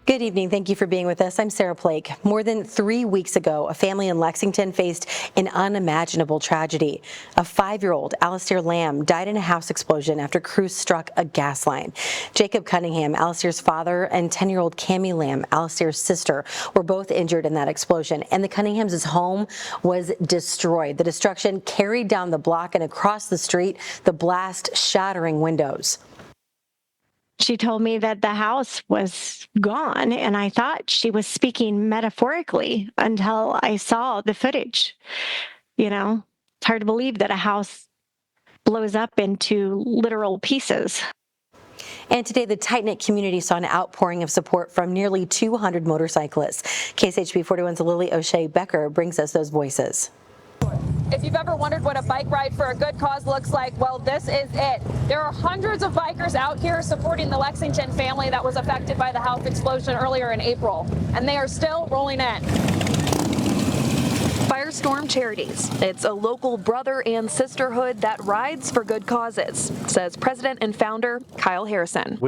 Good evening. Thank you for being with us. I'm Sarah Plake. More than 3 weeks ago, a family in Lexington faced an unimaginable tragedy. A 5-year-old, Alistair Lamb, died in a house explosion after crews struck a gas line. Jacob Cunningham, Alistair's father, and 10-year-old Cammie Lamb, Alistair's sister, were both injured in that explosion, and the Cunninghams' home was destroyed. The destruction carried down the block and across the street, the blast shattering windows. She told me that the house was gone, and I thought she was speaking metaphorically until I saw the footage. It's hard to believe that a house blows up into literal pieces. And today, the tight-knit community saw an outpouring of support from nearly 200 motorcyclists. KSHB 41's Lily O'Shea Becker brings us those voices. If you've ever wondered what a bike ride for a good cause looks like, well, this is it. There are hundreds of bikers out here supporting the Lexington family that was affected by the house explosion earlier in April, and they are still rolling in. Firestorm Charities. It's a local brother and sisterhood that rides for good causes, says president and founder Kyle Harrison.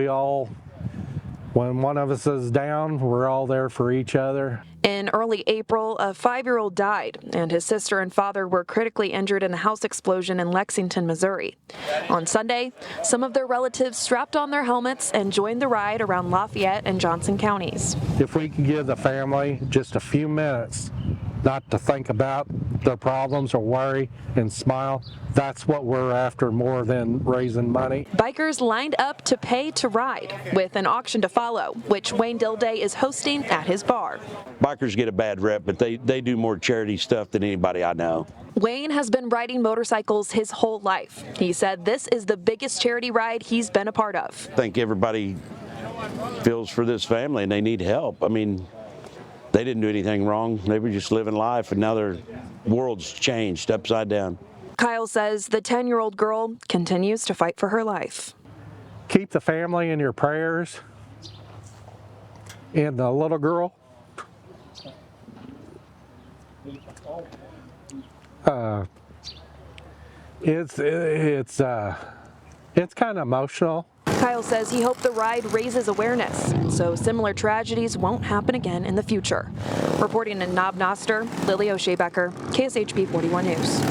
When one of us is down, we're all there for each other. In early April, a 5-year-old died, and his sister and father were critically injured in the house explosion in Lexington, Missouri. On Sunday, some of their relatives strapped on their helmets and joined the ride around Lafayette and Johnson counties. If we can give the family just a few minutes not to think about their problems or worry and smile, that's what we're after more than raising money. Bikers lined up to pay to ride, with an auction to follow, which Wayne Dilday is hosting at his bar. Bikers get a bad rep, but they do more charity stuff than anybody I know. Wayne has been riding motorcycles his whole life. He said this is the biggest charity ride he's been a part of. I think everybody feels for this family and they need help. I mean, they didn't do anything wrong. They were just living life, and now their world's changed upside down. Kyle says the 10-year-old girl continues to fight for her life. Keep the family in your prayers. And the little girl, it's kind of emotional. Kyle says he hoped the ride raises awareness so similar tragedies won't happen again in the future. Reporting in Knob Noster, Lily O'Shea Becker, KSHB 41 News.